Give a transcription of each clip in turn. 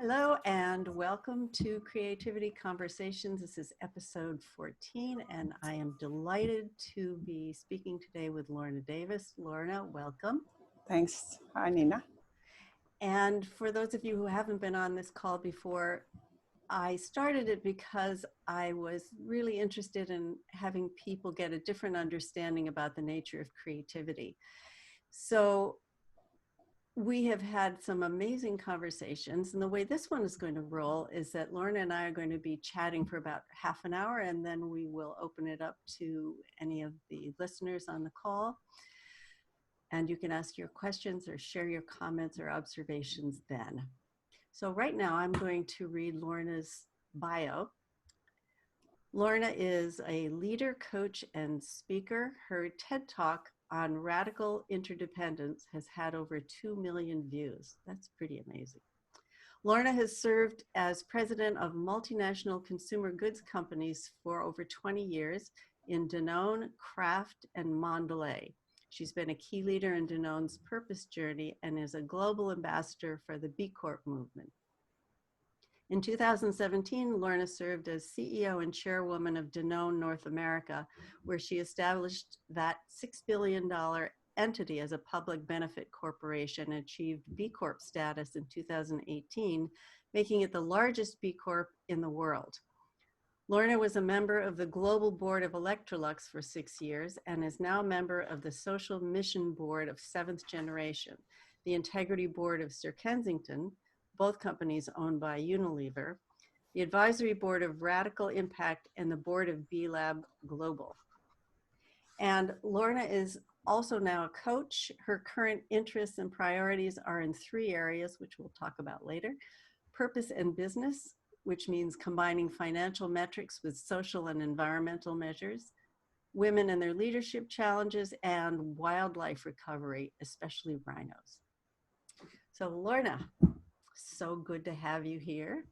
Hello and welcome to Creativity Conversations. This is episode 14 and I am delighted to be speaking today with Lorna Davis. Lorna, welcome. Thanks. Hi, Nina. And for those of you who haven't been on this call before, I started it because I was really interested in having people get a different understanding about the nature of creativity. So we have had some amazing conversations, and the way this one is going to roll is that Lorna and I are going to be chatting for about half an hour, and then we will open it up to any of the listeners on the call. And you can ask your questions or share your comments or observations then. So right now I'm going to read Lorna's bio. Lorna is a leader, coach, and speaker. Her TED Talk on radical interdependence has had over 2 million views. That's pretty amazing. Lorna has served as president of multinational consumer goods companies for over 20 years in Danone, Kraft, and Mondelez. She's been a key leader in Danone's purpose journey and is a global ambassador for the B Corp movement. In 2017, Lorna served as CEO and chairwoman of Danone North America, where she established that $6 billion entity as a public benefit corporation and achieved B Corp status in 2018, making it the largest B Corp in the world. Lorna was a member of the global board of Electrolux for 6 years and is now a member of the social mission board of Seventh Generation, the integrity board of Sir Kensington, both companies owned by Unilever, the advisory board of Radical Impact, and the board of B Lab Global. And Lorna is also now a coach. Her current interests and priorities are in 3 areas, which we'll talk about later: purpose and business, which means combining financial metrics with social and environmental measures, women and their leadership challenges, and wildlife recovery, especially rhinos. So Lorna, so good to have you here.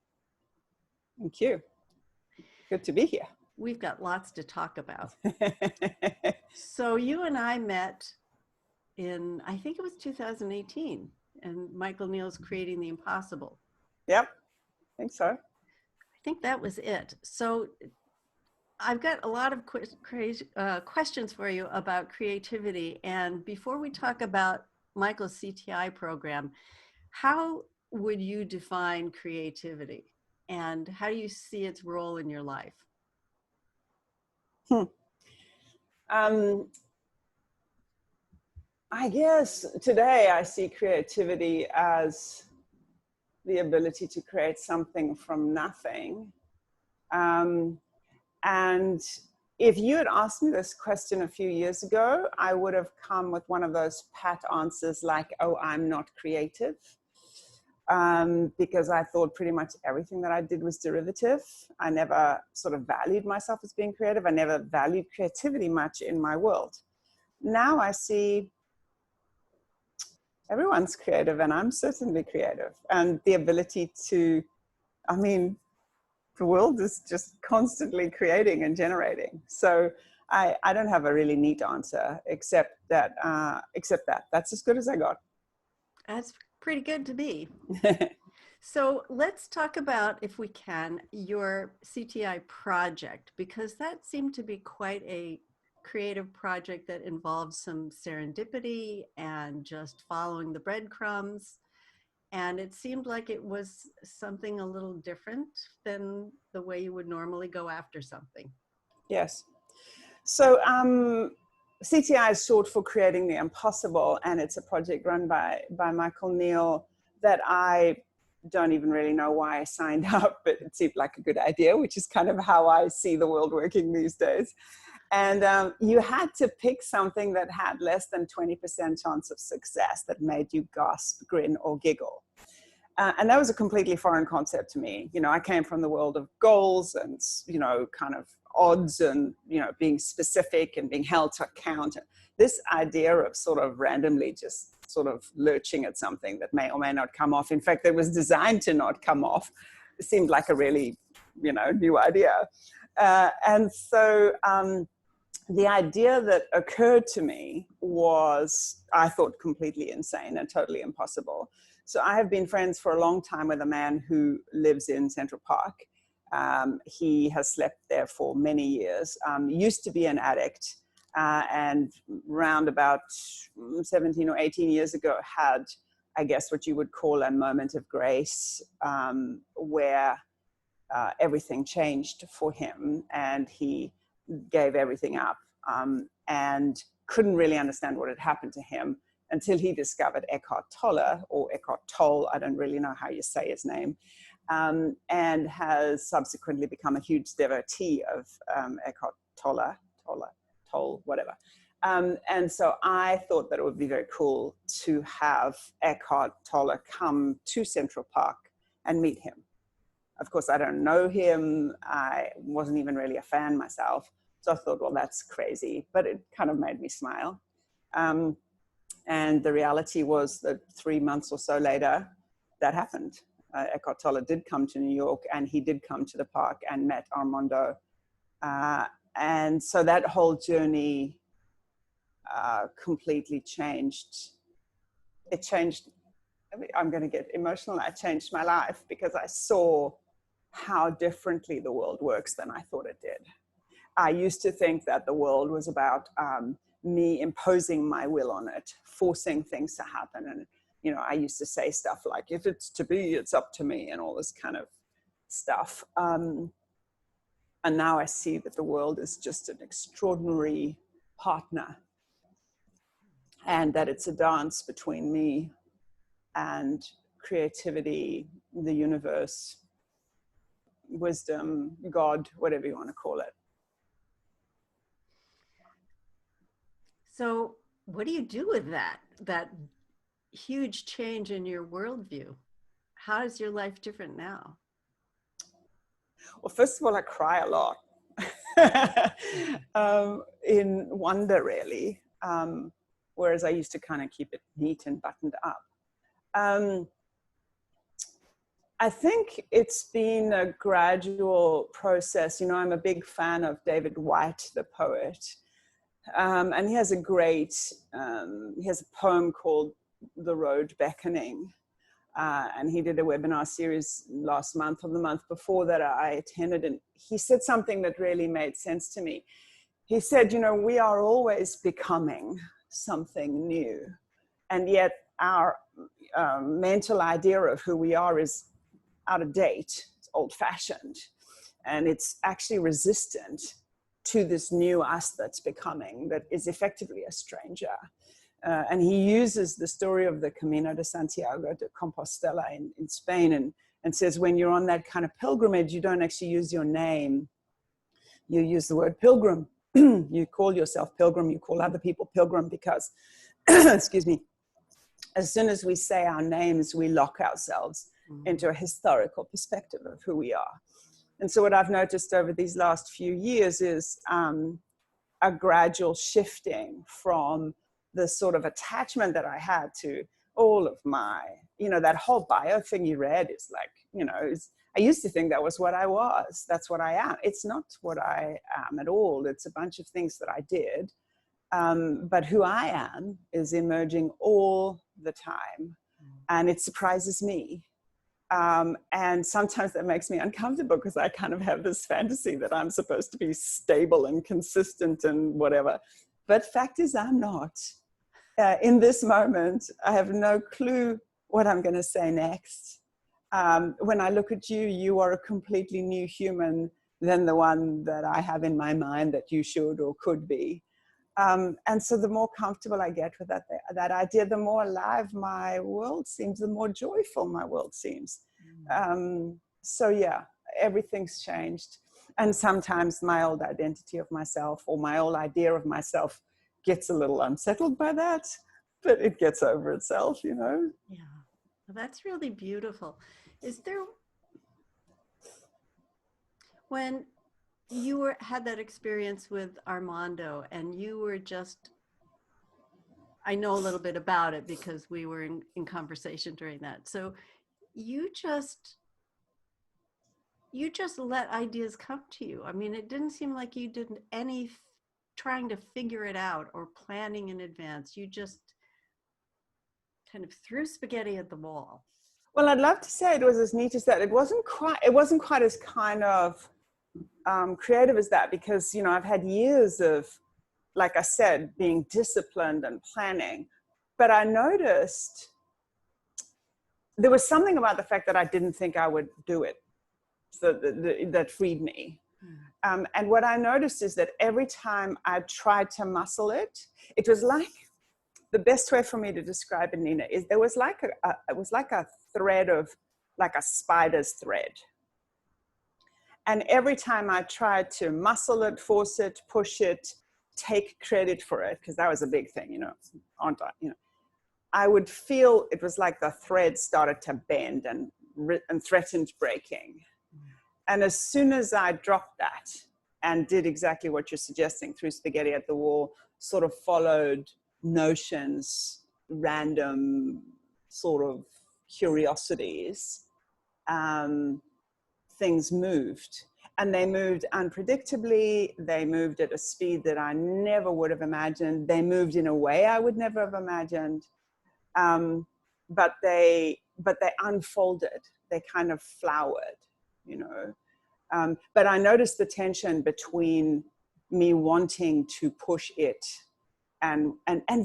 Thank you. Good to be here. We've got lots to talk about. So you and I met in, I think it was 2018, and Michael Neal's Creating the Impossible. Yep, I think so. I think that was it. So I've got a lot of questions for you about creativity. And before we talk about Michael's CTI program, how would you define creativity and how do you see its role in your life? I guess today I see creativity as the ability to create something from nothing. And if you had asked me this question a few years ago, I would have come with one of those pat answers like, oh, I'm not creative. Because I thought pretty much everything that I did was derivative. I never sort of valued myself as being creative. I never valued creativity much in my world. Now I see everyone's creative, and I'm certainly creative. And the ability to, the world is just constantly creating and generating. So I don't have a really neat answer, except that that's as good as I got. That's pretty good to be. So let's talk about, if we can, your CTI project, because that seemed to be quite a creative project that involved some serendipity and just following the breadcrumbs. And it seemed like it was something a little different than the way you would normally go after something. Yes. So CTI is short for Creating the Impossible, and it's a project run by Michael Neal that I don't even really know why I signed up, but it seemed like a good idea, which is kind of how I see the world working these days. And you had to pick something that had less than 20% chance of success, that made you gasp, grin, or giggle. And that was a completely foreign concept to me. You know, I came from the world of goals and, kind of odds and, being specific and being held to account. This idea of sort of randomly just sort of lurching at something that may or may not come off. In fact, it was designed to not come off. It seemed like a really, new idea. And so the idea that occurred to me was, I thought, completely insane and totally impossible. So I have been friends for a long time with a man who lives in Central Park. He has slept there for many years, used to be an addict, and round about 17 or 18 years ago had, I guess, what you would call a moment of grace, where everything changed for him and he gave everything up, and couldn't really understand what had happened to him until he discovered Eckhart Tolle, or Eckhart Tolle, I don't really know how you say his name, and has subsequently become a huge devotee of Eckhart Tolle, whatever. And so I thought that it would be very cool to have Eckhart Tolle come to Central Park and meet him. Of course, I don't know him. I wasn't even really a fan myself. So I thought, well, that's crazy, but it kind of made me smile. And the reality was that 3 months or so later, that happened. Eckhart Tolle did come to New York, and he did come to the park and met Armando. And so that whole journey completely changed. It changed. I'm going to get emotional. I changed my life because I saw how differently the world works than I thought it did. I used to think that the world was about me imposing my will on it, forcing things to happen. And, you know, I used to say stuff like, if it's to be, it's up to me, and all this kind of stuff. And now I see that the world is just an extraordinary partner, and that it's a dance between me and creativity, the universe, wisdom, God, whatever you want to call it. So what do you do with that huge change in your worldview? How is your life different now? Well, first of all, I cry a lot in wonder, really, whereas I used to kind of keep it neat and buttoned up. I think it's been a gradual process. You know, I'm a big fan of David Whyte, the poet. And he has a poem called The Road Beckoning. And he did a webinar series last month or the month before that I attended. And he said something that really made sense to me. He said, you know, we are always becoming something new. And yet our mental idea of who we are is out of date, it's old fashioned. And it's actually resistant to this new us that's becoming, that is effectively a stranger. And he uses the story of the Camino de Santiago de Compostela in Spain, and says when you're on that kind of pilgrimage, you don't actually use your name. You use the word pilgrim. You call yourself pilgrim, you call other people pilgrim, because, excuse me, as soon as we say our names, we lock ourselves into a historical perspective of who we are. And so what I've noticed over these last few years is a gradual shifting from the sort of attachment that I had to all of my, you know, that whole bio thing you read is like, you know, I used to think that was what I was. That's what I am. It's not what I am at all. It's a bunch of things that I did. But who I am is emerging all the time. And it surprises me. And sometimes that makes me uncomfortable because I kind of have this fantasy that I'm supposed to be stable and consistent and whatever. But fact is, I'm not. In this moment, I have no clue what I'm going to say next. When I look at you, you are a completely new human than the one that I have in my mind that you should or could be. And so the more comfortable I get with that idea, the more alive my world seems, the more joyful my world seems. So yeah, everything's changed. And sometimes my old identity of myself or my old idea of myself gets a little unsettled by that, but it gets over itself, you know? Yeah, well, that's really beautiful. Is there, when you had that experience with Armando and you were just, I know a little bit about it because we were in conversation during that. So you just let ideas come to you. I mean, it didn't seem like you did any trying to figure it out or planning in advance. You just kind of threw spaghetti at the wall. Well, I'd love to say it was as neat as that. It wasn't quite as kind of creative as that, because, you know, I've had years of, like I said, being disciplined and planning. But I noticed there was something about the fact that I didn't think I would do it, so that freed me. And what I noticed is that every time I tried to muscle it, it was like, the best way for me to describe it, Nina, is it was like a thread of, like a spider's thread. And every time I tried to muscle it, force it, push it, take credit for it, because that was a big thing, you know, aren't I? You know, I would feel it was like the thread started to bend and threatened breaking. And as soon as I dropped that and did exactly what you're suggesting, threw spaghetti at the wall, sort of followed notions, random sort of curiosities, things moved. And they moved unpredictably. They moved at a speed that I never would have imagined. They moved in a way I would never have imagined. But they unfolded. They kind of flowered, you know. But I noticed the tension between me wanting to push it and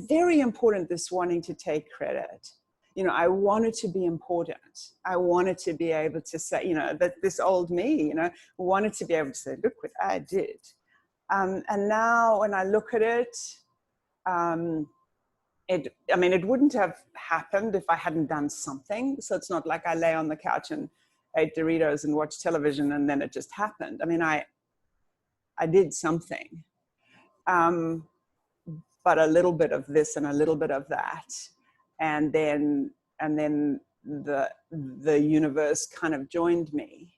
very important, this wanting to take credit. You know, I wanted to be important. I wanted to be able to say, you know, that this old me, you know, wanted to be able to say, look what I did. And now when I look at it, I mean, it wouldn't have happened if I hadn't done something. So it's not like I lay on the couch and ate Doritos and watched television and then it just happened. I mean, I did something, but a little bit of this and a little bit of that. And then the universe kind of joined me.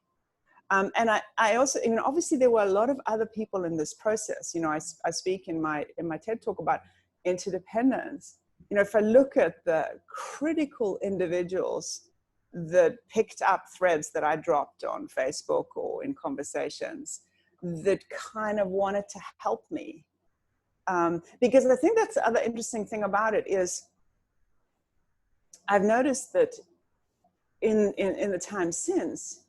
And I also, you know, obviously there were a lot of other people in this process. You know, I speak in my TED talk about interdependence. You know, if I look at the critical individuals that picked up threads that I dropped on Facebook or in conversations that kind of wanted to help me. Because I think that's the other interesting thing about it is I've noticed that in the time since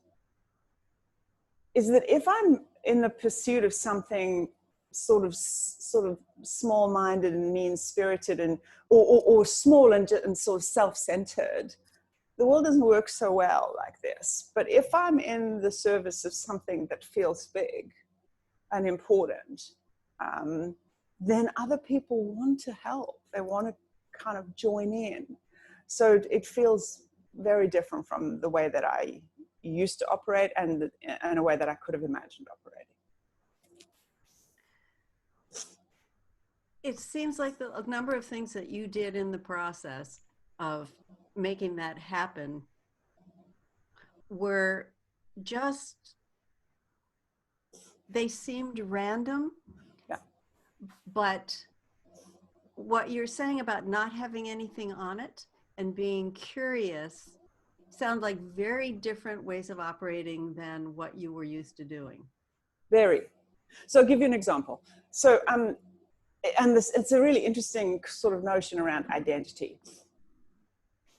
is that if I'm in the pursuit of something sort of small-minded and mean-spirited and or small and sort of self-centered, the world doesn't work so well like this. But if I'm in the service of something that feels big and important, then other people want to help. They want to kind of join in. So it feels very different from the way that I used to operate and in a way that I could have imagined operating. It seems like a number of things that you did in the process of making that happen were just, they seemed random. Yeah. But what you're saying about not having anything on it and being curious sound like very different ways of operating than what you were used to doing. Very. So I'll give you an example. So, and this, it's a really interesting sort of notion around identity.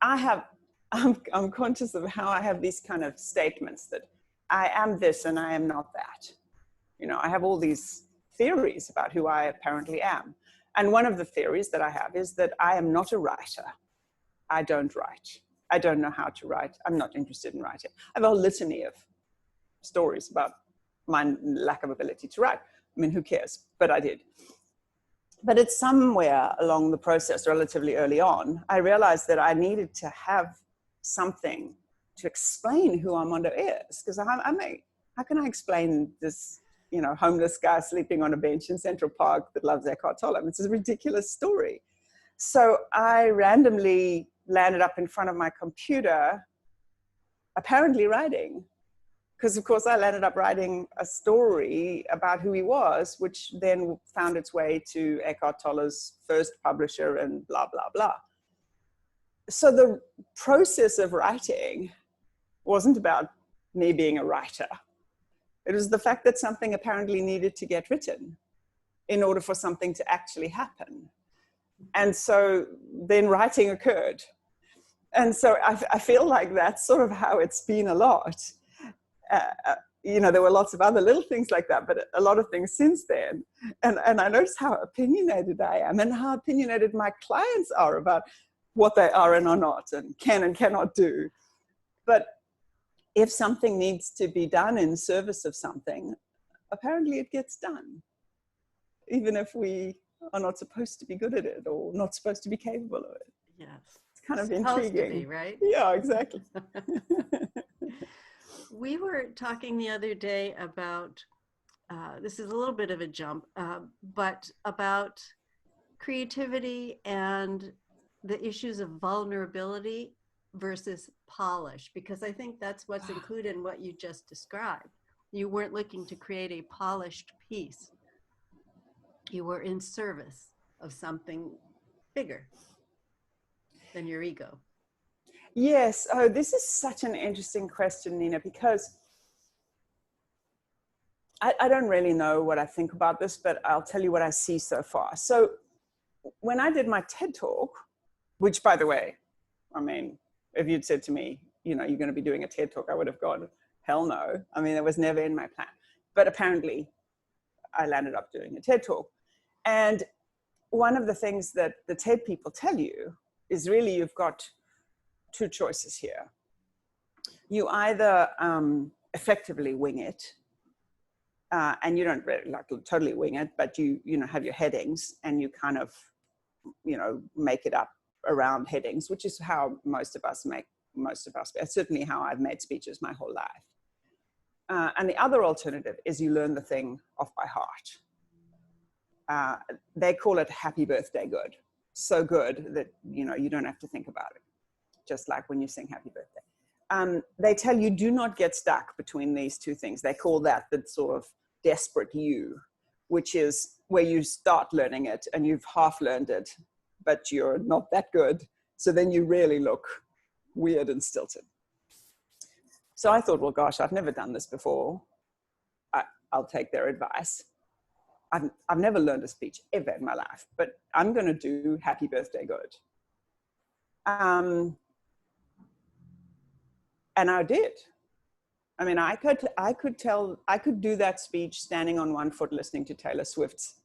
I'm conscious of how I have these kind of statements that I am this and I am not that. You know, I have all these theories about who I apparently am. And one of the theories that I have is that I am not a writer. I don't write. I don't know how to write. I'm not interested in writing. I have a whole litany of stories about my lack of ability to write. I mean, who cares? But I did. But it's somewhere along the process, relatively early on, I realized that I needed to have something to explain who Armando is. Because how can I explain this, you know, homeless guy sleeping on a bench in Central Park that loves Eckhart Tolle? It's a ridiculous story. So I randomly landed up in front of my computer, apparently writing. Because of course I landed up writing a story about who he was, which then found its way to Eckhart Tolle's first publisher and blah, blah, blah. So the process of writing wasn't about me being a writer. It was the fact that something apparently needed to get written in order for something to actually happen. And so then writing occurred. And so I feel like that's sort of how it's been a lot. There were lots of other little things like that, but a lot of things since then. And I noticed how opinionated I am and how opinionated my clients are about what they are and are not and can and cannot do. But if something needs to be done in service of something, apparently it gets done, even if we are not supposed to be good at it or not supposed to be capable of it. Yes. It's kind of Supposed intriguing. to be, right? Yeah, exactly. We were talking the other day about, this is a little bit of a jump, but about creativity and the issues of vulnerability versus polish, because I think that's what's included in what you just described. You weren't looking to create a polished piece. You were in service of something bigger than your ego. Yes. Oh, this is such an interesting question, Nina, because I don't really know what I think about this, but I'll tell you what I see so far. So when I did my TED Talk, which, by the way, I mean, if you'd said to me, you're going to be doing a TED Talk, I would have gone, hell no. I mean, it was never in my plan. But apparently, I landed up doing a TED Talk. And one of the things that the TED people tell you is really you've got two choices here. You either effectively wing it, and you don't really like totally wing it, but you have your headings and you kind of make it up around headings, which is how most of us, certainly how I've made speeches my whole life. And the other alternative is you learn the thing off by heart. They call it happy birthday good. So good that you don't have to think about it, just like when you sing happy birthday. They tell you do not get stuck between these two things. They call that the sort of desperate you, which is where you start learning it and you've half learned it, but you're not that good. So then you really look weird and stilted. So I thought, well, gosh, I've never done this before. I'll take their advice. I've never learned a speech ever in my life, but I'm going to do happy birthday good. And I did. I mean, I could do that speech standing on one foot listening to Taylor Swift's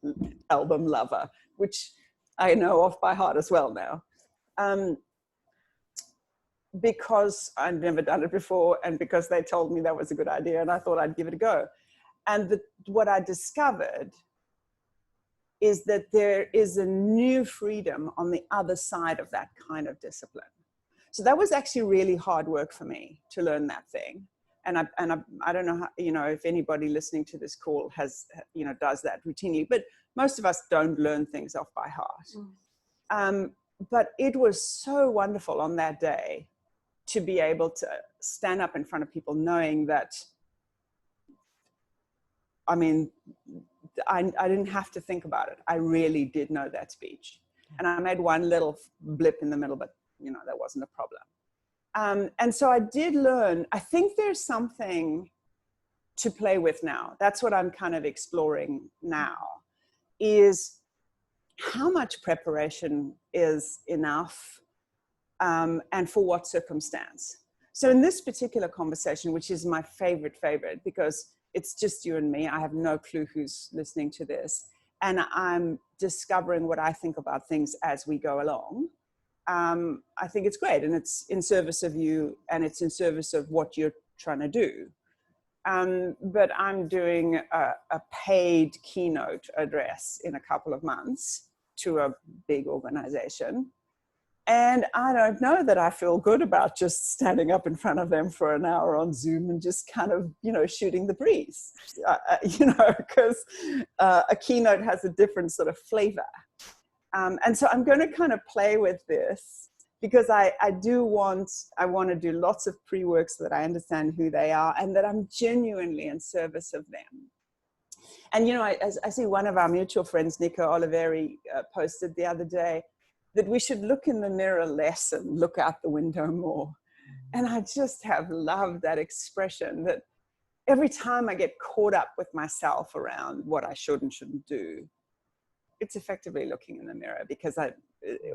album Lover, which I know off by heart as well now. Because I'd never done it before and because they told me that was a good idea and I thought I'd give it a go. And what I discovered is that there is a new freedom on the other side of that kind of discipline. So that was actually really hard work for me to learn that thing. And I don't know how, if anybody listening to this call has, does that routinely, but most of us don't learn things off by heart. But it was so wonderful on that day to be able to stand up in front of people knowing that, I mean, I didn't have to think about it. I really did know that speech. And I made one little blip in the middle, but that wasn't a problem. And so I did learn, I think there's something to play with now. That's what I'm kind of exploring now, is how much preparation is enough, and for what circumstance. So in this particular conversation, which is my favorite, because it's just you and me, I have no clue who's listening to this, and I'm discovering what I think about things as we go along. I think it's great, and it's in service of you, and it's in service of what you're trying to do. But I'm doing a paid keynote address in a couple of months to a big organization. And I don't know that I feel good about just standing up in front of them for an hour on Zoom and just kind of, shooting the breeze, because a keynote has a different sort of flavor. And so I'm going to kind of play with this because I want to do lots of pre-work so that I understand who they are and that I'm genuinely in service of them. And, I see one of our mutual friends, Nico Oliveri, posted the other day that we should look in the mirror less and look out the window more. And I just have loved that expression, that every time I get caught up with myself around what I should and shouldn't do, it's effectively looking in the mirror, because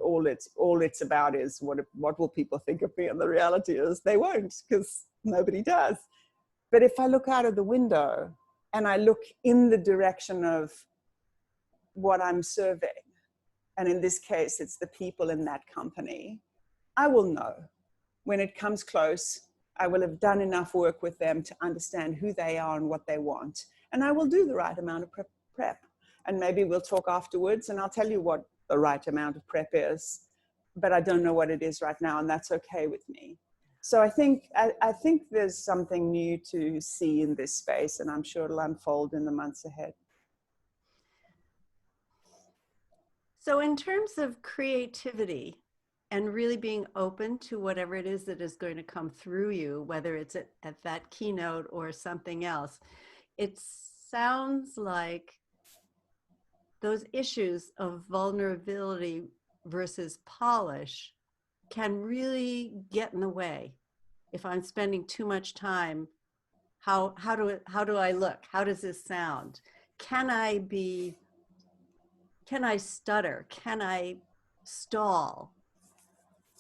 all it's about is what will people think of me, and the reality is they won't, because nobody does. But if I look out of the window and I look in the direction of what I'm serving, and in this case it's the people in that company, I will know when it comes close. I will have done enough work with them to understand who they are and what they want, and I will do the right amount of prep. And maybe we'll talk afterwards and I'll tell you what the right amount of prep is, but I don't know what it is right now, and that's okay with me. So I think there's something new to see in this space, and I'm sure it'll unfold in the months ahead. So in terms of creativity and really being open to whatever it is that is going to come through you, whether it's at that keynote or something else, it sounds like those issues of vulnerability versus polish can really get in the way. If I'm spending too much time, how do I look? How does this sound? Can I stutter? Can I stall?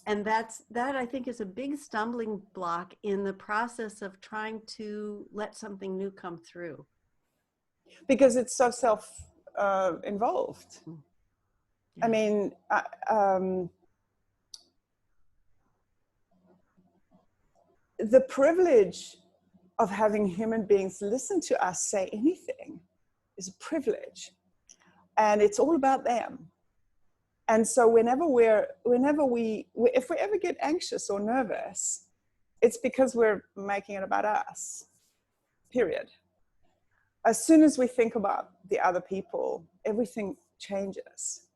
And that I think is a big stumbling block in the process of trying to let something new come through. Because it's so involved. Yeah. I mean, the privilege of having human beings listen to us say anything is a privilege, and it's all about them. And so if we ever get anxious or nervous, it's because we're making it about us, period. As soon as we think about the other people, everything changes.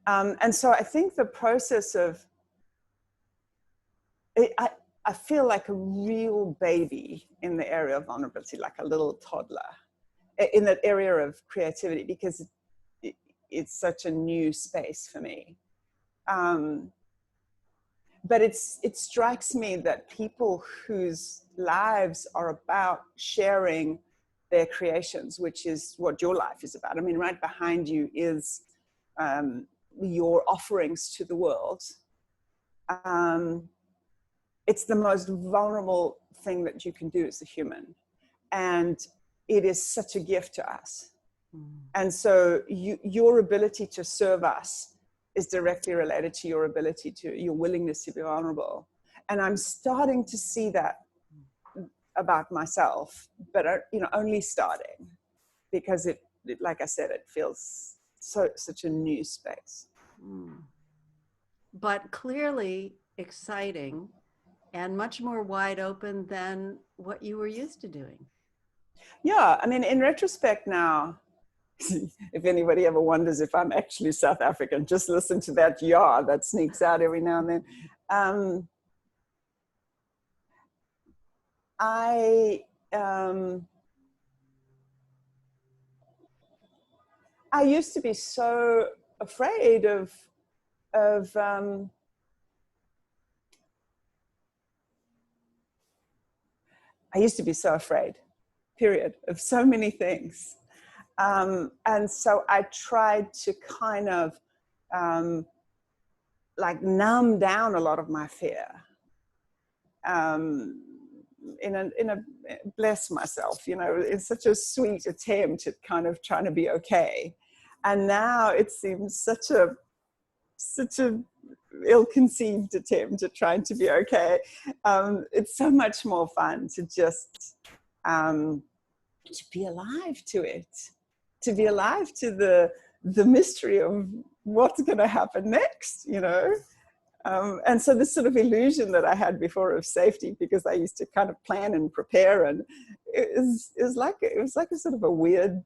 And so I think the process of, I feel like a real baby in the area of vulnerability, like a little toddler in that area of creativity, because it's such a new space for me. But it strikes me that people whose lives are about sharing their creations, which is what your life is about. I mean, right behind you is your offerings to the world. It's the most vulnerable thing that you can do as a human. And it is such a gift to us. And so your ability to serve us is directly related to your ability your willingness to be vulnerable. And I'm starting to see that about myself, but only starting, because it like I said, it feels such a new space. But clearly exciting and much more wide open than what you were used to doing. Yeah, I mean, in retrospect now, if anybody ever wonders if I'm actually South African, just listen to that "yeah" that sneaks out every now and then. I used to be so afraid of I used to be so afraid, period, of so many things. And so I tried to kind of like numb down a lot of my fear. In a bless myself, it's such a sweet attempt at kind of trying to be okay. And now it seems such a ill-conceived attempt at trying to be okay. It's so much more fun to just to be alive to it, to be alive to the mystery of what's going to happen next, and so this sort of illusion that I had before of safety, because I used to kind of plan and prepare, and it was like a sort of a weird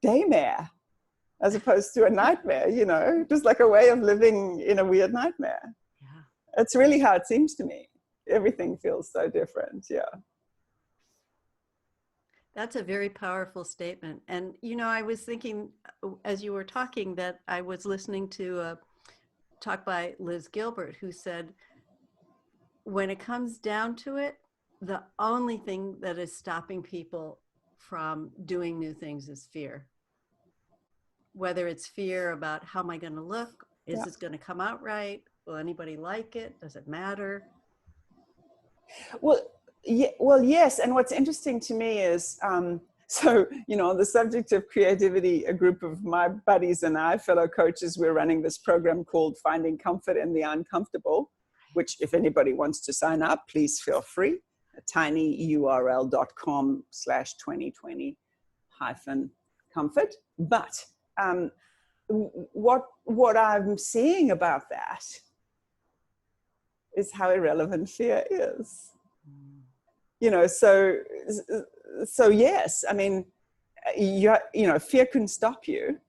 daymare as opposed to a nightmare, just like a way of living in a weird nightmare. Yeah. It's really how it seems to me. Everything feels so different. Yeah. That's a very powerful statement. And, I was thinking as you were talking that I was listening to a talk by Liz Gilbert, who said, when it comes down to it, the only thing that is stopping people from doing new things is fear. Whether it's fear about how am I going to look, Is this going to come out right? Will anybody like it? Does it matter? Well, yeah, well, yes. And what's interesting to me is, so, on the subject of creativity, a group of my buddies and I, fellow coaches, we're running this program called Finding Comfort in the Uncomfortable, which if anybody wants to sign up, please feel free. tinyurl.com/2020 comfort. But what I'm seeing about that is how irrelevant fear is. So yes, I mean, fear can stop you.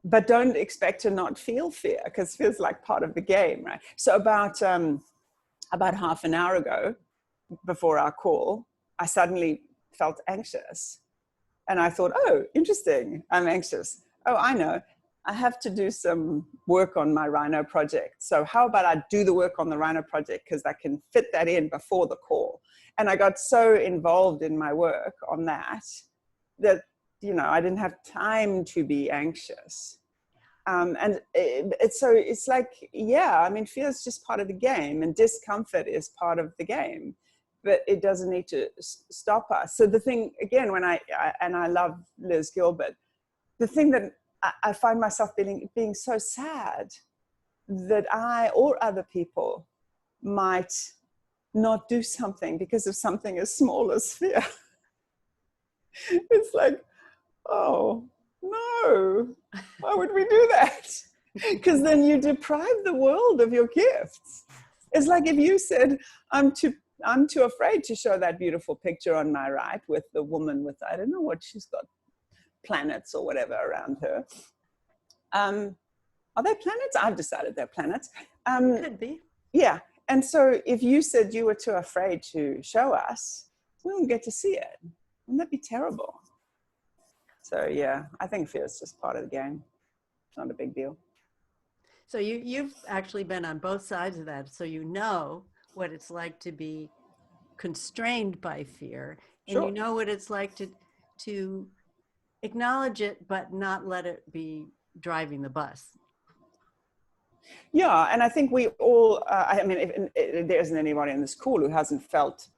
But don't expect to not feel fear, because fear is like part of the game, right? So about half an hour ago, before our call, I suddenly felt anxious. And I thought, oh, interesting, I'm anxious. Oh, I know. I have to do some work on my Rhino project. So how about I do the work on the Rhino project, because I can fit that in before the call. And I got so involved in my work on that I didn't have time to be anxious. And it's like, yeah, I mean, fear is just part of the game, and discomfort is part of the game, but it doesn't need to stop us. So the thing, again, when I love Liz Gilbert, the thing that I find myself being so sad that I or other people might not do something because of something as small as fear. It's like, oh, no, why would we do that? Because then you deprive the world of your gifts. It's like if you said, I'm too afraid to show that beautiful picture on my right with the woman with, I don't know what she's got, planets or whatever around her. Are they planets? I've decided they're planets. Could be. Yeah. And so if you said you were too afraid to show us, we wouldn't get to see it. Wouldn't that be terrible? So yeah, I think fear is just part of the game. It's not a big deal. So you've actually been on both sides of that. So you know what it's like to be constrained by fear, and Sure. you know what it's like to acknowledge it, but not let it be driving the bus. Yeah, and I think we all, I mean, if there isn't anybody in this call who hasn't felt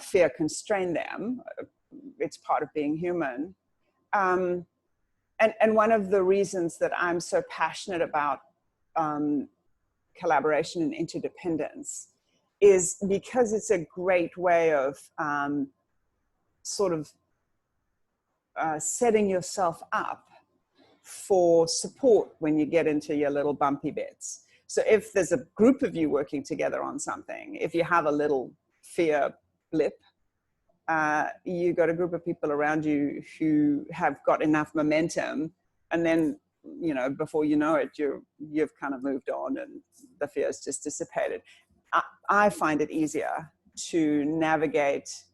fear constrain them, it's part of being human. And one of the reasons that I'm so passionate about collaboration and interdependence is because it's a great way of sort of setting yourself up for support when you get into your little bumpy bits. So if there's a group of you working together on something, if you have a little fear blip, you got a group of people around you who have got enough momentum, and then before you know it, you've kind of moved on and the fear's just dissipated. I find it easier to navigate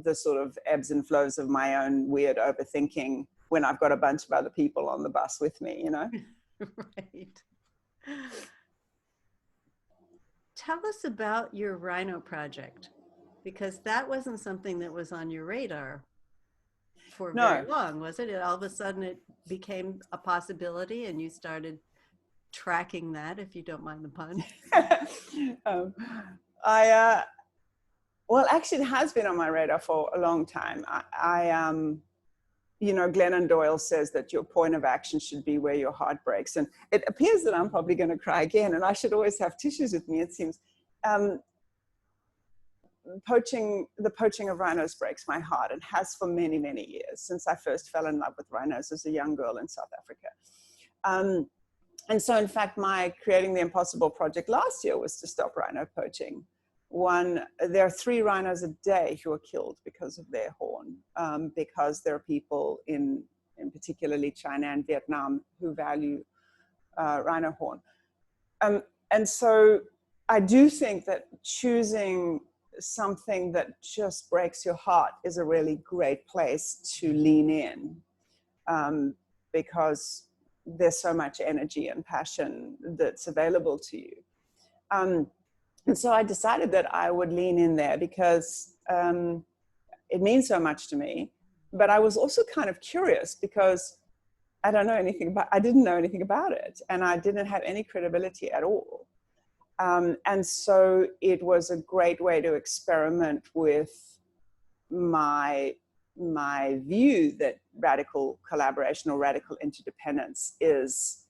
the sort of ebbs and flows of my own weird overthinking when I've got a bunch of other people on the bus with me, Right. Tell us about your Rhino project, because that wasn't something that was on your radar for very long, was it? All of a sudden it became a possibility and you started tracking that, if you don't mind the pun. Well, actually it has been on my radar for a long time. Glennon Doyle says that your point of action should be where your heart breaks. And it appears that I'm probably going to cry again, and I should always have tissues with me, it seems. The poaching of rhinos breaks my heart, and has for many, many years, since I first fell in love with rhinos as a young girl in South Africa. And so, in fact, my Creating the Impossible project last year was to stop rhino poaching. There are 3 rhinos a day who are killed because of their horn, because there are people in particularly China and Vietnam who value rhino horn. And so I do think that choosing something that just breaks your heart is a really great place to lean in, because there's so much energy and passion that's available to you. And so I decided that I would lean in there because it means so much to me. but I was also kind of curious because I didn't know anything about it, and I didn't have any credibility at all. And so it was a great way to experiment with my view that radical collaboration or radical interdependence is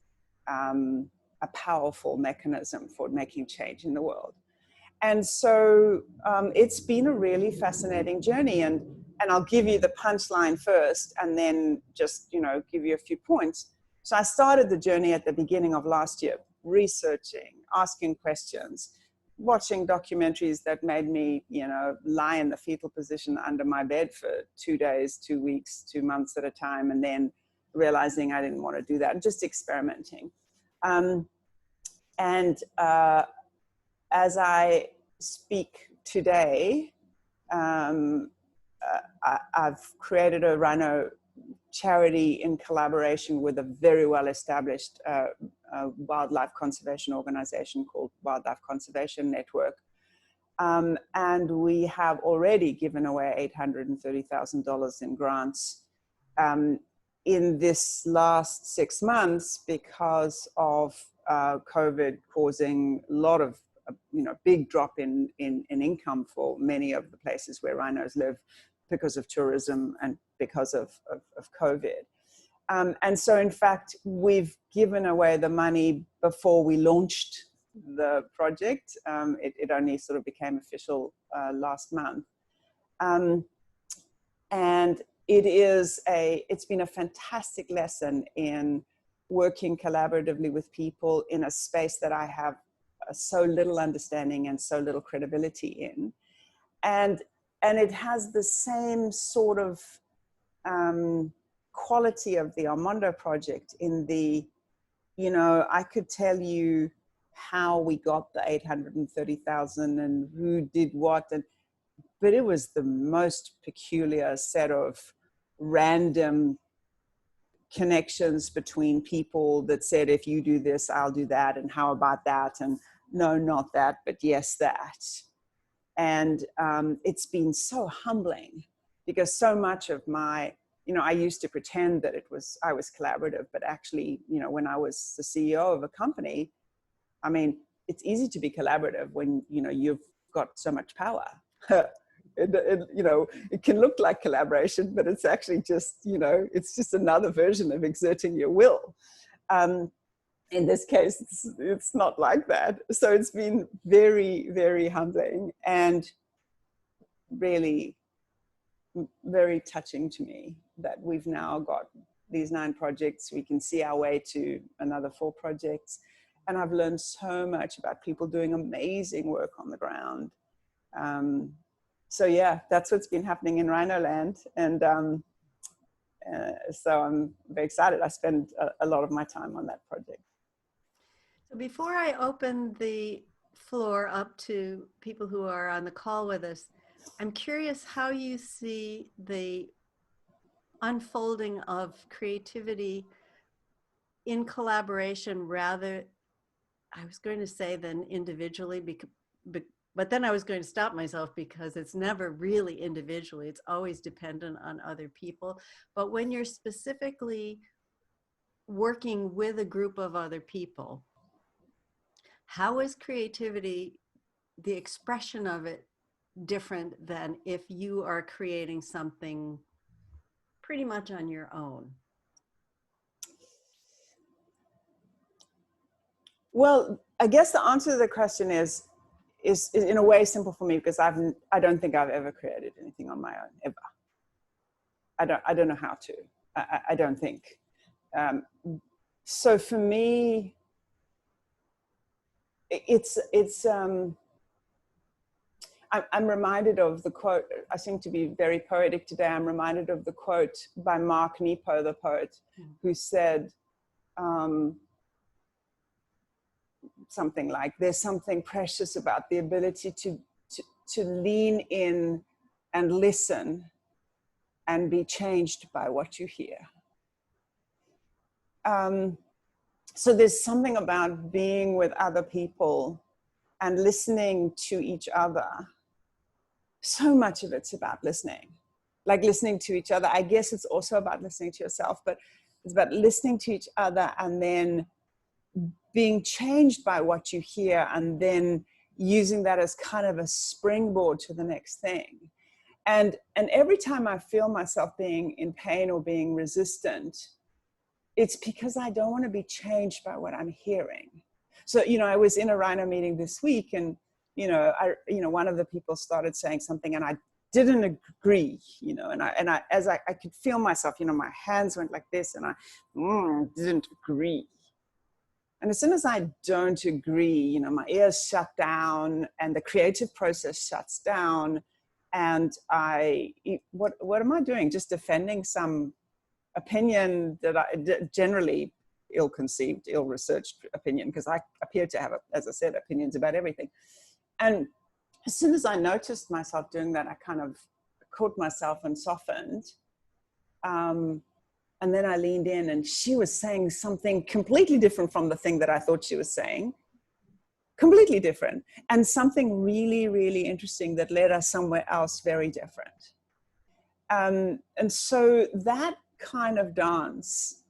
a powerful mechanism for making change in the world. And so it's been a really fascinating journey. And I'll give you the punchline first and then just, give you a few points. So I started the journey at the beginning of last year, researching, asking questions, watching documentaries that made me, lie in the fetal position under my bed for 2 days, 2 weeks, 2 months at a time, and then realizing I didn't want to do that, and just experimenting. As I speak today, I've created a rhino charity in collaboration with a very well-established wildlife conservation organization called Wildlife Conservation Network. And we have already given away $830,000 in grants in this last 6 months because of COVID causing a lot of big drop in income for many of the places where rhinos live because of tourism and because of COVID. And so in fact, we've given away the money before we launched the project. It only sort of became official last month. And it's been a fantastic lesson in working collaboratively with people in a space that I have so little understanding and so little credibility in. And it has the same sort of quality of the Armando project in the, I could tell you how we got the 830,000 and who did what, but it was the most peculiar set of random connections between people that said, if you do this, I'll do that, and how about that, and no, not that, but yes, that. And it's been so humbling because so much of my, I used to pretend that I was collaborative, but actually, when I was the CEO of a company, I mean, it's easy to be collaborative when, you've got so much power. It can look like collaboration, but it's actually just, it's just another version of exerting your will. In this case, it's not like that. So it's been very, very humbling and really very touching to me that we've now got these 9 projects. We can see our way to another 4 projects. And I've learned so much about people doing amazing work on the ground. So yeah, that's what's been happening in Rhino Land. And so I'm very excited. I spend a lot of my time on that project. So before I open the floor up to people who are on the call with us, I'm curious how you see the unfolding of creativity in collaboration rather, I was going to say, than individually, but then I was going to stop myself because it's never really individually. It's always dependent on other people. But when you're specifically working with a group of other people, how is creativity, the expression of it, different than if you are creating something pretty much on your own? Well, I guess the answer to the question is in a way simple for me because I don't think I've ever created anything on my own, ever. I don't know how to. I don't think. So for me, I'm reminded of the quote. I seem to be very poetic today. I'm reminded of the quote by Mark Nepo, the poet, who said something like, there's something precious about the ability to lean in and listen and be changed by what you hear. So there's something about being with other people and listening to each other. So much of it's about listening. like listening to each other. I guess it's also about listening to yourself, but it's about listening to each other and then being changed by what you hear and then using that as kind of a springboard to the next thing. And every time I feel myself being in pain or being resistant, it's because I don't want to be changed by what I'm hearing. So, I was in a Rhino meeting this week, and, one of the people started saying something and I didn't agree, and I could feel myself, my hands went like this and I didn't agree. And as soon as I don't agree, my ears shut down and the creative process shuts down. And what am I doing? Just defending some opinion that I generally ill-conceived, ill-researched opinion, because I appear to have, as I said, opinions about everything. And as soon as I noticed myself doing that, I kind of caught myself and softened. And then I leaned in and she was saying something completely different from the thing that I thought she was saying. Completely different. And something really, really interesting that led us somewhere else very different. And so that kind of dance,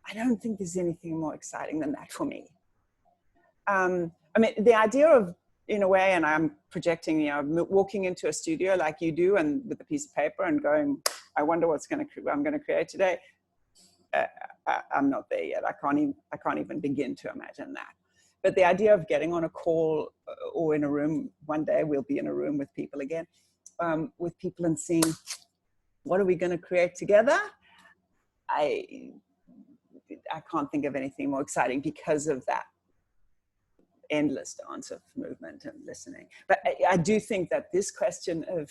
I don't think there's anything more exciting than that for me. The idea of, in a way, and I'm projecting, walking into a studio like you do and with a piece of paper and going, I wonder what I'm going to create today. I'm not there yet. I can't even begin to imagine that. But the idea of getting on a call or in a room, one day we'll be in a room with people again, with people and seeing what are we going to create together. I can't think of anything more exciting because of that endless dance of movement and listening. But I do think that this question of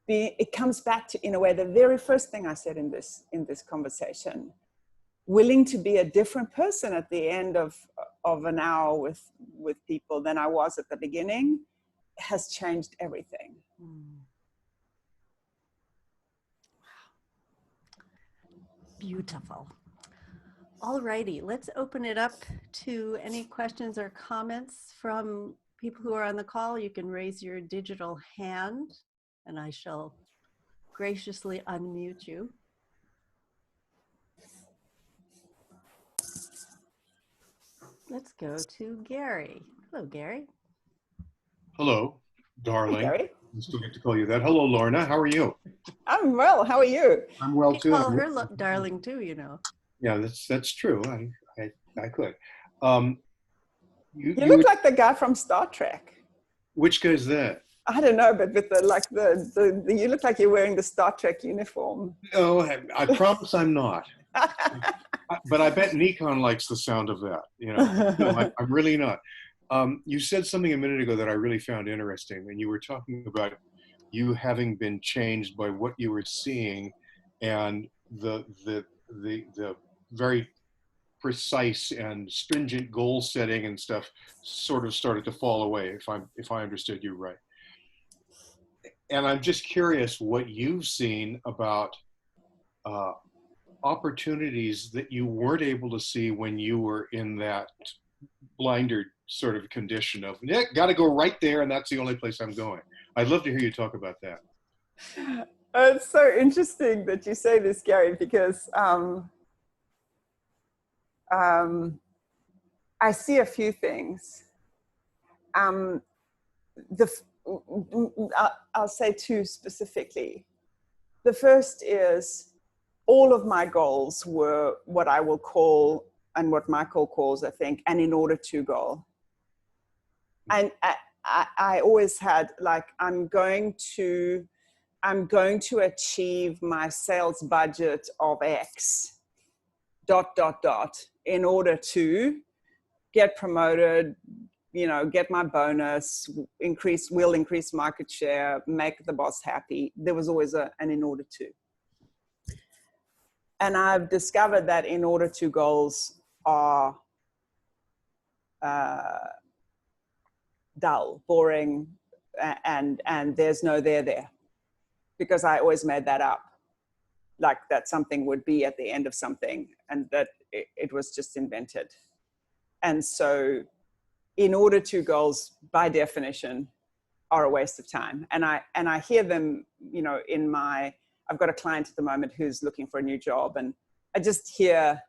it comes back to, in a way, the very first thing I said in this conversation. Willing to be a different person at the end of an hour with people than I was at the beginning has changed everything. Beautiful. All righty, let's open it up to any questions or comments from people who are on the call. You can raise your digital hand and I shall graciously unmute you. Let's go to Gary. Hello, Gary. Hello, darling. Hi, Gary. I still get to call you that. Hello, Lorna. How are you? I'm well. How are you? I'm well You too. call her darling too, Yeah, that's true. I could. You look like the guy from Star Trek. Which guy's that? I don't know, but with the you look like you're wearing the Star Trek uniform. Oh, I promise I'm not. But I bet Nikon likes the sound of that. No, I'm really not. You said something a minute ago that I really found interesting, and you were talking about you having been changed by what you were seeing, and the very precise and stringent goal setting and stuff sort of started to fall away, if I understood you right. And I'm just curious what you've seen about opportunities that you weren't able to see when you were in that blinder sort of condition of, yeah, got to go right there and that's the only place I'm going. I'd love to hear you talk about that. It's so interesting that you say this, Gary, because I see a few things. I'll say two specifically. The first is all of my goals were what I will call, and what Michael calls, I think, an in order to goal. And I always had like, I'm going to achieve my sales budget of X ... in order to get promoted, get my bonus, will increase market share, make the boss happy. There was always an in order to. And I've discovered that in order to goals are dull, boring, and there's no there, because I always made that up, like that something would be at the end of something, and that it was just invented. And so in order to goals, by definition, are a waste of time. And I hear them, you know, I've got a client at the moment who's looking for a new job, and I just hear,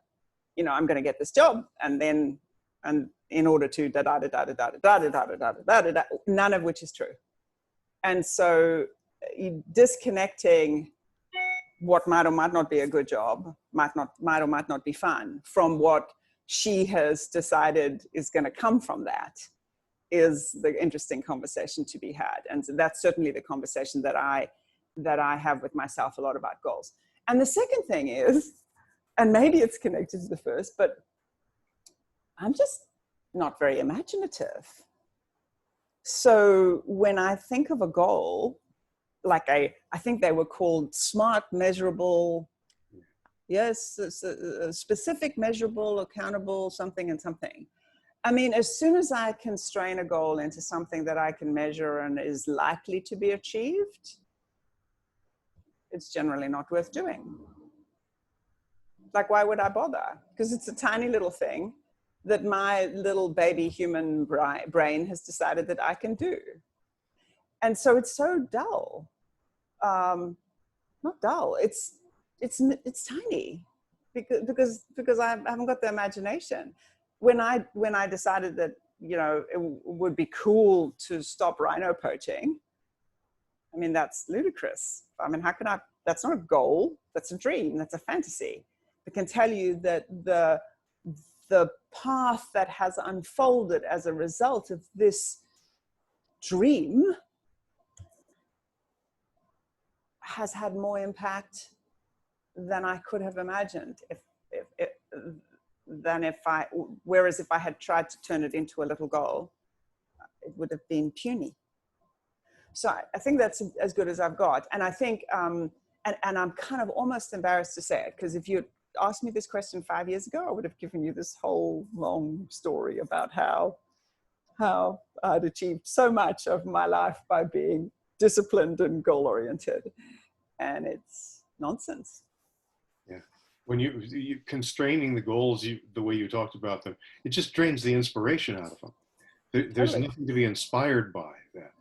you know, I'm going to get this job, and in order to none of which is true. And so disconnecting what might or might not be a good job, might or might not be fun, from what she has decided is going to come from that, is the interesting conversation to be had. And so that's certainly the conversation that I have with myself a lot about goals. And the second thing is, and maybe it's connected to the first, but I'm just not very imaginative. So when I think of a goal, like I think they were called SMART, measurable, yes, specific, measurable, accountable, something and something. I mean, as soon as I constrain a goal into something that I can measure and is likely to be achieved, it's generally not worth doing. Like, why would I bother? Because it's a tiny little thing that my little baby human brain has decided that I can do. And so it's so dull. Not dull, it's tiny because I haven't got the imagination. When I decided that, you know, it would be cool to stop rhino poaching, I mean, that's ludicrous. I mean, that's not a goal, that's a dream, that's a fantasy. I can tell you that the path that has unfolded as a result of this dream has had more impact than I could have imagined whereas if I had tried to turn it into a little goal, it would have been puny. So I think that's as good as I've got. And I think, and I'm kind of almost embarrassed to say it, because if you asked me this question 5 years ago, I would have given you this whole long story about how I'd achieved so much of my life by being disciplined and goal-oriented. And it's nonsense. Yeah. When you constraining the goals the way you talked about them, it just drains the inspiration out of them. There's Totally. nothing to be inspired by that.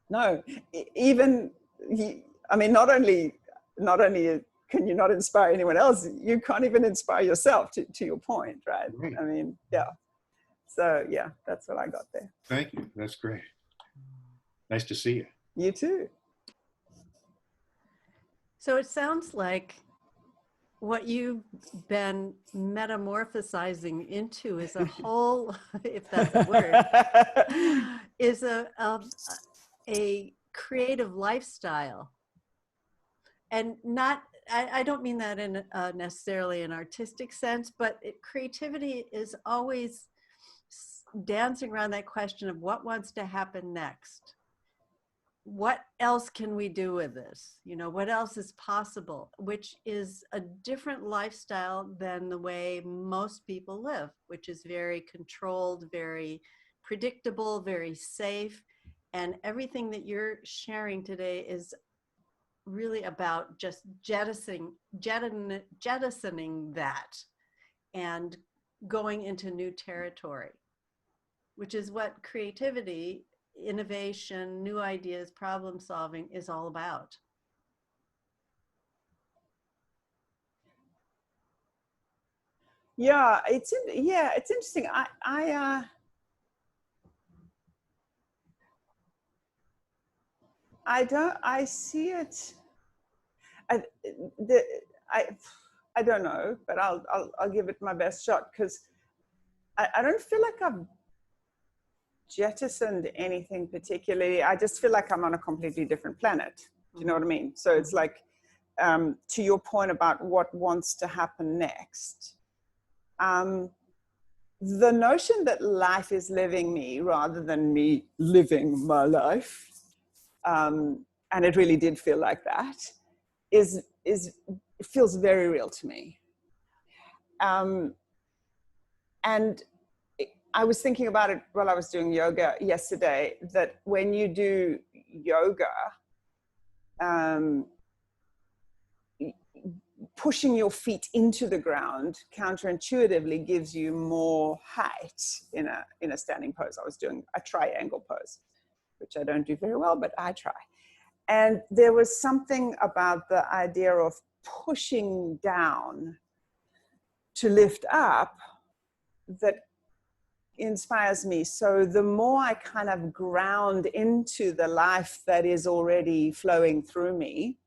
No, even, I mean, not only can you not inspire anyone else, you can't even inspire yourself, to your point, right? I mean, yeah. So yeah, that's what I got there. Thank you. That's great. Nice to see you. You too. So it sounds like what you've been metamorphosizing into is a whole, if that's a word, is a creative lifestyle. And not, I don't mean that in necessarily an artistic sense, but creativity is always dancing around that question of what wants to happen next. What else can we do with this? You know, what else is possible, which is a different lifestyle than the way most people live, which is very controlled, very predictable, very safe. And everything that you're sharing today is really about just jettisoning that and going into new territory, which is what creativity, innovation, new ideas, problem solving is all about. Yeah, it's interesting. I see it. I don't know, but I'll give it my best shot, because I don't feel like I've jettisoned anything particularly. I just feel like I'm on a completely different planet. Do you know what I mean? So it's like, to your point about what wants to happen next, the notion that life is living me rather than me living my life, and it really did feel like that, it feels very real to me. And I was thinking about it while I was doing yoga yesterday, that when you do yoga, pushing your feet into the ground counterintuitively gives you more height in a standing pose. I was doing a triangle pose. which I don't do very well, but I try. And there was something about the idea of pushing down to lift up that inspires me. So the more I kind of ground into the life that is already flowing through me,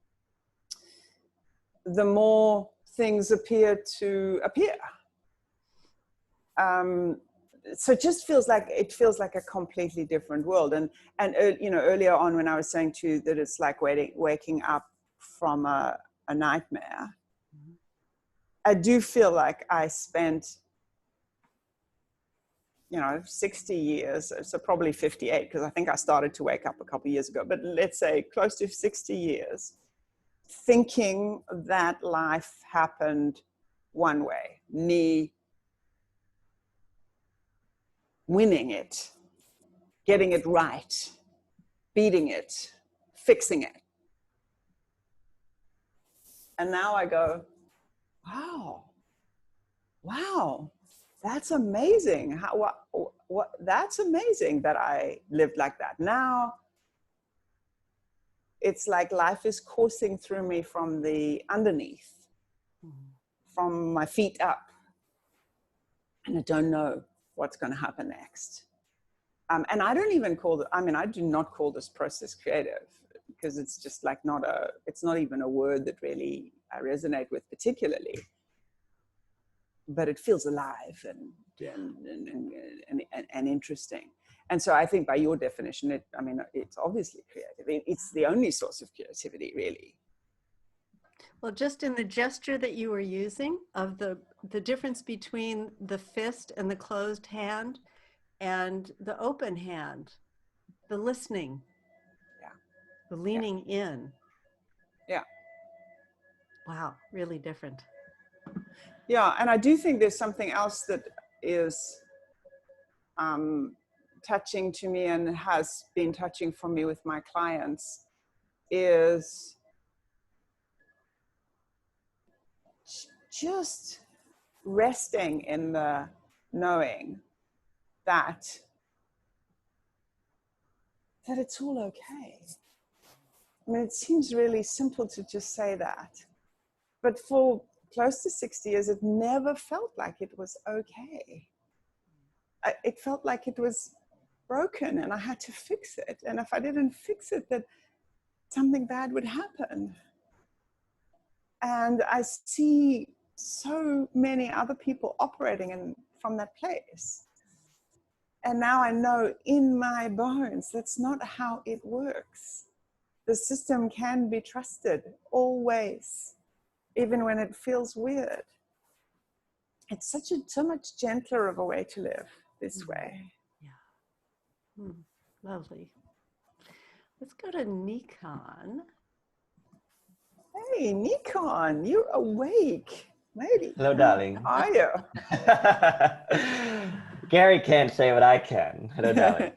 the more things appear to appear. So it just feels like a completely different world. And you know, earlier on when I was saying to you that it's like waking up from a nightmare, I do feel like I spent, you know, 60 years, so probably 58, because I think I started to wake up a couple of years ago, but let's say close to 60 years, thinking that life happened one way, me winning it, getting it right, beating it, fixing it. And now I go, wow, that's amazing. What that's amazing that I lived like that. Now it's like life is coursing through me from the underneath, from my feet up, and I don't know what's going to happen next. And I don't even I do not call this process creative, because it's just like it's not even a word that really I resonate with particularly, but it feels alive and interesting. And so I think by your definition, it's obviously creative. It's the only source of creativity, really. Well, just in the gesture that you were using of the difference between the fist and the closed hand and the open hand, the listening, the leaning in. Yeah. Wow, really different. Yeah, and I do think there's something else that is touching to me and has been touching for me with my clients, is just resting in the knowing that it's all okay. I mean, it seems really simple to just say that, but for close to 60 years, it never felt like it was okay. It felt like it was broken and I had to fix it. And if I didn't fix it, that something bad would happen. And I see so many other people operating from that place. And now I know in my bones, that's not how it works. The system can be trusted always, even when it feels weird. It's so much gentler of a way to live this way. Yeah. Lovely. Let's go to Nikon. Hey, Nikon, you're awake. Maybe. Hello, darling. How are you? Gary can't say what I can. Hello, darling.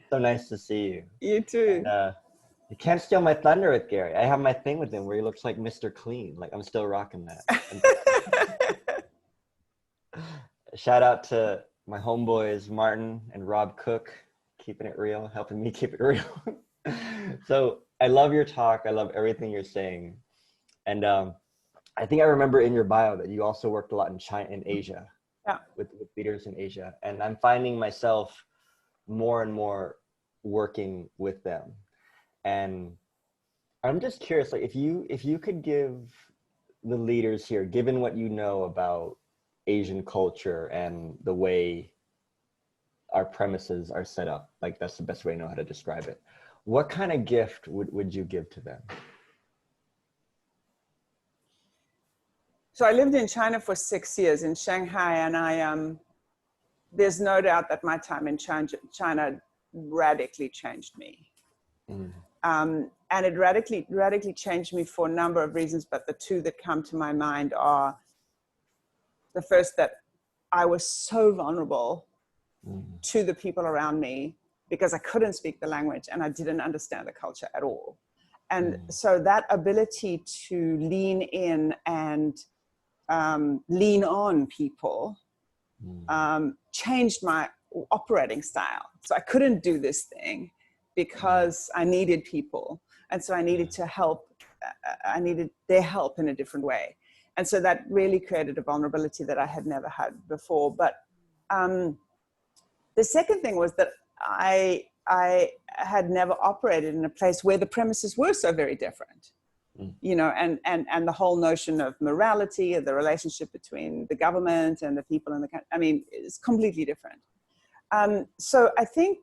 So nice to see you. You too. And, you can't steal my thunder with Gary. I have my thing with him where he looks like Mr. Clean. Like, I'm still rocking that. Shout out to my homeboys, Martin and Rob Cook, keeping it real, helping me keep it real. So I love your talk. I love everything you're saying. And I think I remember in your bio that you also worked a lot in China and Asia, with leaders in Asia. And I'm finding myself more and more working with them. And I'm just curious, like if you could give the leaders here, given what you know about Asian culture and the way our premises are set up, like that's the best way I know how to describe it. What kind of gift would you give to them? So I lived in China for 6 years, in Shanghai, and there's no doubt that my time in China radically changed me. And it radically changed me for a number of reasons, but the two that come to my mind are the first, that I was so vulnerable to the people around me because I couldn't speak the language and I didn't understand the culture at all. And so that ability to lean in and lean on people changed my operating style. So I couldn't do this thing because I needed people. And so I needed to help. I needed their help in a different way. And so that really created a vulnerability that I had never had before. But the second thing was that I had never operated in a place where the premises were so very different. You know, and the whole notion of morality, of the relationship between the government and the people in the country, I mean, it's completely different. So I think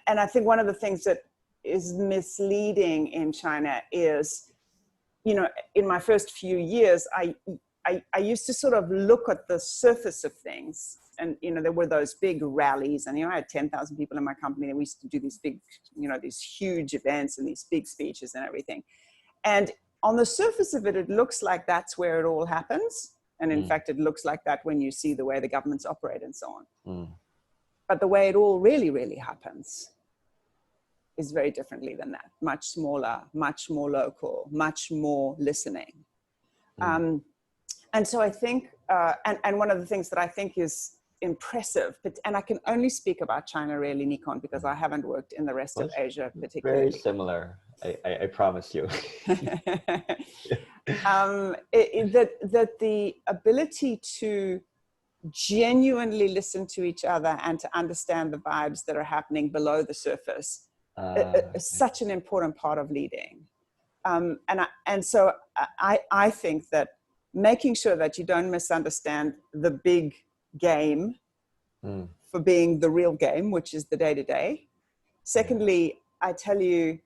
I think one of the things that is misleading in China is, you know, in my first few years, I used to sort of look at the surface of things. And, you know, there were those big rallies, and, you know, I had 10,000 people in my company, and we used to do these big, you know, these huge events and these big speeches and everything. And on the surface of it, it looks like that's where it all happens. And in fact, it looks like that when you see the way the governments operate and so on. But the way it all really, really happens is very differently than that. Much smaller, much more local, much more listening. And so I think, and one of the things that I think is impressive, but, and I can only speak about China really, Nikon, because I haven't worked in the rest of Asia particularly. Very similar, I promise you. That the ability to genuinely listen to each other and to understand the vibes that are happening below the surface is such an important part of leading. And so I think that making sure that you don't misunderstand the big game for being the real game, which is the day-to-day. Secondly, I tell you,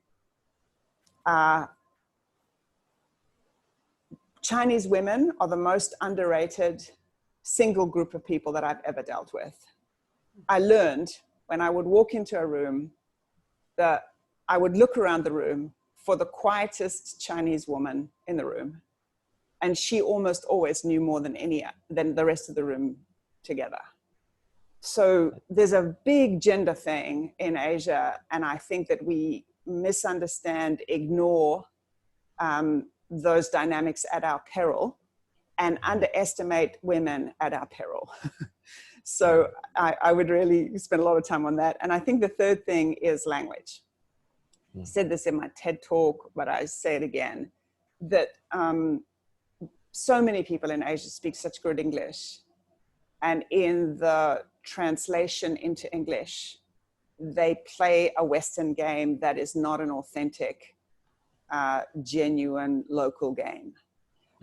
Chinese women are the most underrated single group of people that I've ever dealt with. I learned when I would walk into a room that I would look around the room for the quietest Chinese woman in the room. And she almost always knew more than the rest of the room together. So there's a big gender thing in Asia. And I think that we misunderstand, ignore those dynamics at our peril and underestimate women at our peril. So I would really spend a lot of time on that. And I think the third thing is language. I said this in my TED talk, but I say it again, that so many people in Asia speak such good English. And in the translation into English, they play a Western game that is not an authentic, genuine local game.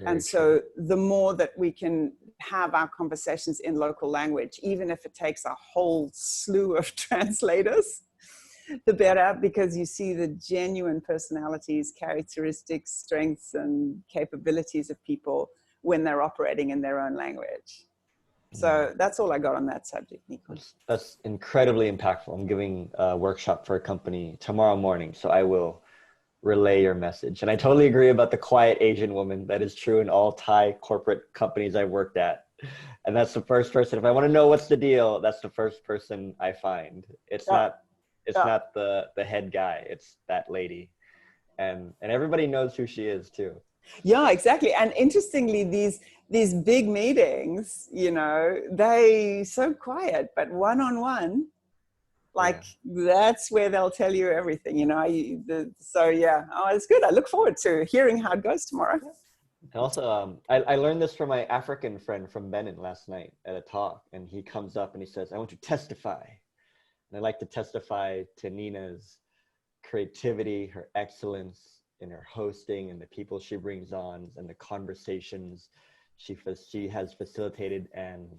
And so the more that we can have our conversations in local language, even if it takes a whole slew of translators, the better, because you see the genuine personalities, characteristics, strengths, and capabilities of people when they're operating in their own language. So that's all I got on that subject, Nico. That's incredibly impactful. I'm giving a workshop for a company tomorrow morning, so I will relay your message. And I totally agree about the quiet Asian woman. That is true in all Thai corporate companies I worked at. And that's the first person, if I want to know what's the deal, that's the first person I find. It's not the head guy, it's that lady. And everybody knows who she is too. Yeah, exactly. And interestingly, these big meetings, you know, they so quiet, but one-on-one, like that's where they'll tell you everything, you know. So yeah, it's good. I look forward to hearing how it goes tomorrow. And also, I learned this from my African friend from Benin last night at a talk, and he comes up and he says, "I want to testify." And I like to testify to Nina's creativity, her excellence in her hosting and the people she brings on and the conversations she has facilitated, and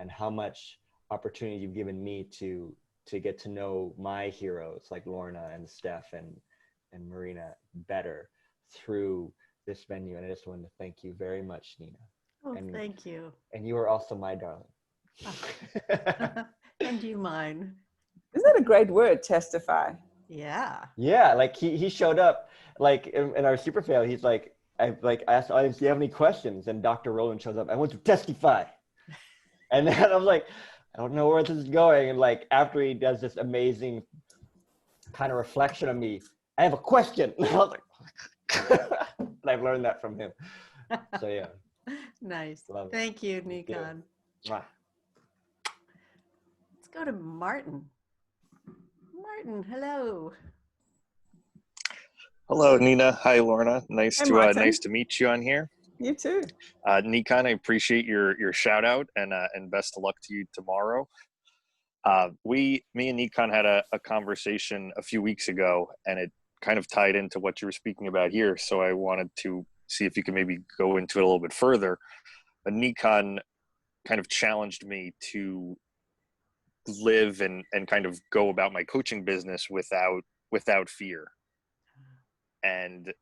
how much opportunity you've given me to get to know my heroes like Lorna and Steph and Marina better through this venue. And I just wanted to thank you very much, Nina. Oh, thank you. And you are also my darling. And you mine. Isn't that a great word, testify? Yeah. Yeah, like he showed up like in our super fail. He's like, I asked the audience, do you have any questions? And Dr. Roland shows up, I want to testify. And then I was like, I don't know where this is going. And like after he does this amazing kind of reflection of me, I have a question. And I was like, and I've learned that from him. So yeah. Nice. Love it. Thank you, Nikon. Mwah. Let's go to Martin. Martin, hello. Hello, Nina. Hi, Lorna. Nice Hey, Martin. nice to meet you on here. You too. Nikon, I appreciate your shout out and best of luck to you tomorrow. Me and Nikon had a conversation a few weeks ago, and it kind of tied into what you were speaking about here. So I wanted to see if you could maybe go into it a little bit further. Nikon kind of challenged me to live and kind of go about my coaching business without fear. And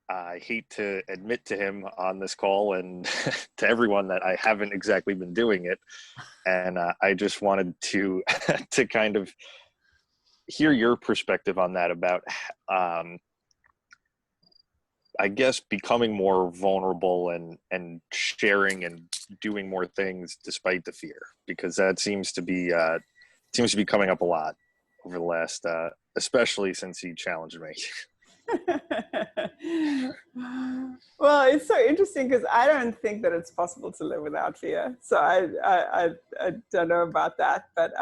I hate to admit to him on this call and to everyone that I haven't exactly been doing it. And I just wanted to to kind of hear your perspective on that about, I guess, becoming more vulnerable and sharing and doing more things despite the fear, because that seems to be coming up a lot over the last, especially since he challenged me. Well, it's so interesting because I don't think that it's possible to live without fear. So I don't know about that, but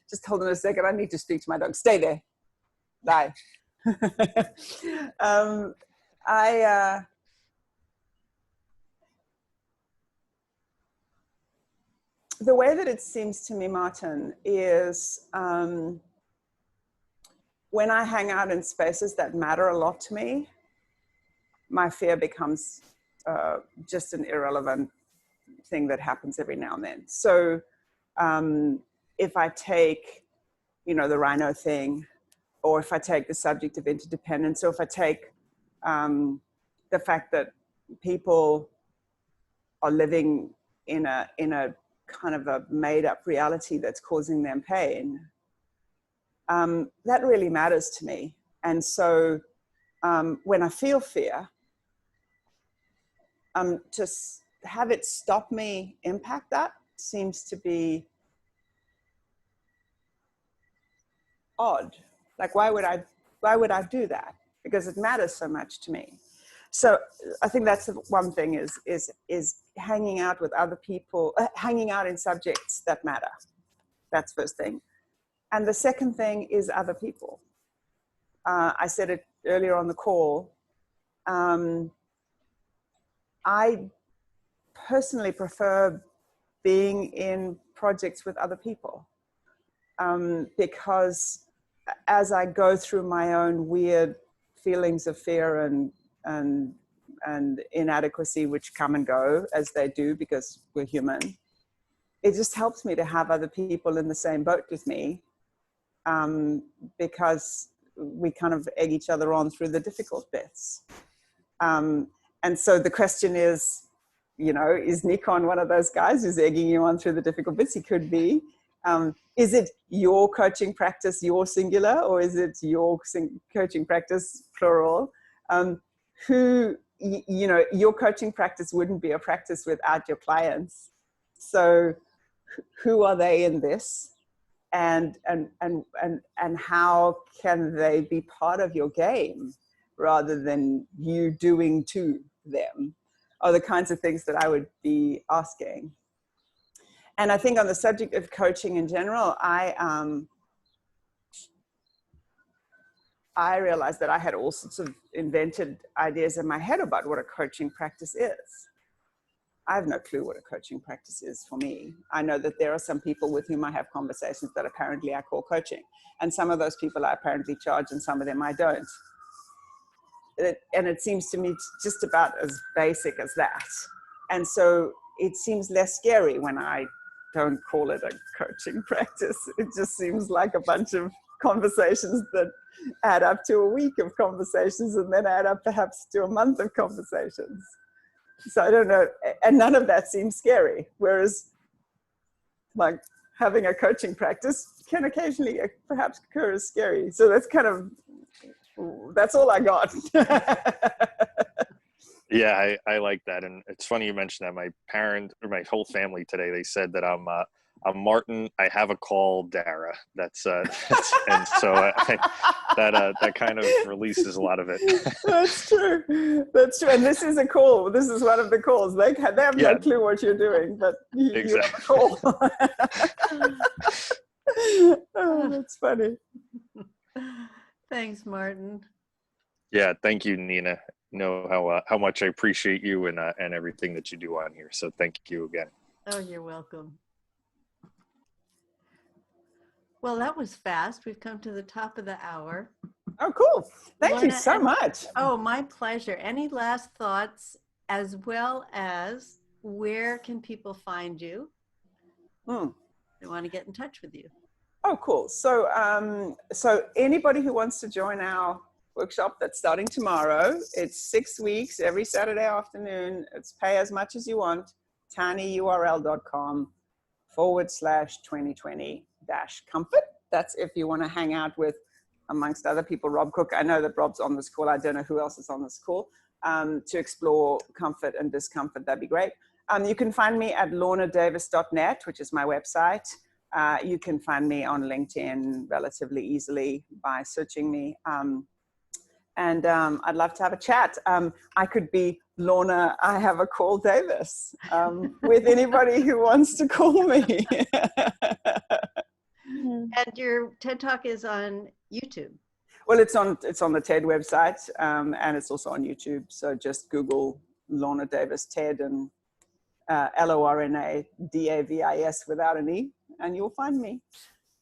just hold on a second. I need to speak to my dog. Stay there. Bye. The way that it seems to me, Martin, is when I hang out in spaces that matter a lot to me, my fear becomes just an irrelevant thing that happens every now and then. So if I take, the rhino thing, or if I take the subject of interdependence, or if I take the fact that people are living in a kind of a made up reality that's causing them pain, that really matters to me. And so when I feel fear, to have it stop me impact that seems to be odd. Like, why would I do that? Because it matters so much to me. So I think that's the one thing is hanging out with other people, hanging out in subjects that matter. That's first thing. And the second thing is other people. I said it earlier on the call. I personally prefer being in projects with other people because as I go through my own weird feelings of fear and inadequacy, which come and go as they do because we're human, it just helps me to have other people in the same boat with me because we kind of egg each other on through the difficult bits. And so the question is, is Nikon one of those guys who's egging you on through the difficult bits? He could be. Is it your coaching practice, your singular, or is it your coaching practice, plural? Your coaching practice wouldn't be a practice without your clients. So who are they in this? And how can they be part of your game rather than you doing to them, are the kinds of things that I would be asking. And I think on the subject of coaching in general, I realized that I had all sorts of invented ideas in my head about what a coaching practice is. I have no clue what a coaching practice is for me. I know that there are some people with whom I have conversations that apparently I call coaching. And some of those people I apparently charge and some of them I don't. And it seems to me just about as basic as that. And so it seems less scary when I don't call it a coaching practice. It just seems like a bunch of conversations that add up to a week of conversations and then add up perhaps to a month of conversations. So I don't know, and none of that seems scary. Whereas like having a coaching practice can occasionally perhaps occur as scary. So that's all I got. Yeah, I like that. And it's funny you mentioned that. My my whole family today, they said that I'm Martin. I have a call, Dara. And so that kind of releases a lot of it. That's true. That's true. And this is a call. This is one of the calls. They have no clue what you're doing, but you have a call. Oh, that's funny. Thanks, Martin. Yeah, thank you, Nina. You know how much I appreciate you and everything that you do on here. So thank you again. Oh, you're welcome. Well, that was fast. We've come to the top of the hour. Oh, cool. Thank you Lorna, so much. Oh, my pleasure. Any last thoughts, as well as where can people find you? They want to get in touch with you. Oh, cool. So, so anybody who wants to join our workshop that's starting tomorrow, it's 6 weeks, every Saturday afternoon. It's pay as much as you want, tinyurl.com/2020-comfort. That's if you want to hang out with, amongst other people, Rob Cook. I know that Rob's on this call. I don't know who else is on this call. To explore comfort and discomfort, that'd be great. You can find me at lornadavis.net, which is my website. You can find me on LinkedIn relatively easily by searching me. And I'd love to have a chat. I could be Lorna, I have a call Davis, with anybody who wants to call me. And your TED Talk is on YouTube. Well, it's on the TED website, and it's also on YouTube. So just Google Lorna Davis TED and LORNA DAVIS without an E, and you'll find me.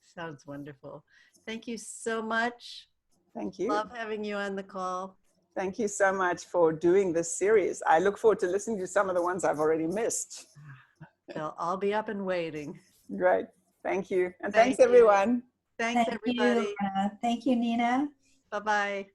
Sounds wonderful. Thank you so much. Thank you. Love having you on the call. Thank you so much for doing this series. I look forward to listening to some of the ones I've already missed. They'll all be up and waiting. Great. Thank you. And Thank thanks, everyone. Thanks, everybody. Thank you, Nina. Bye-bye.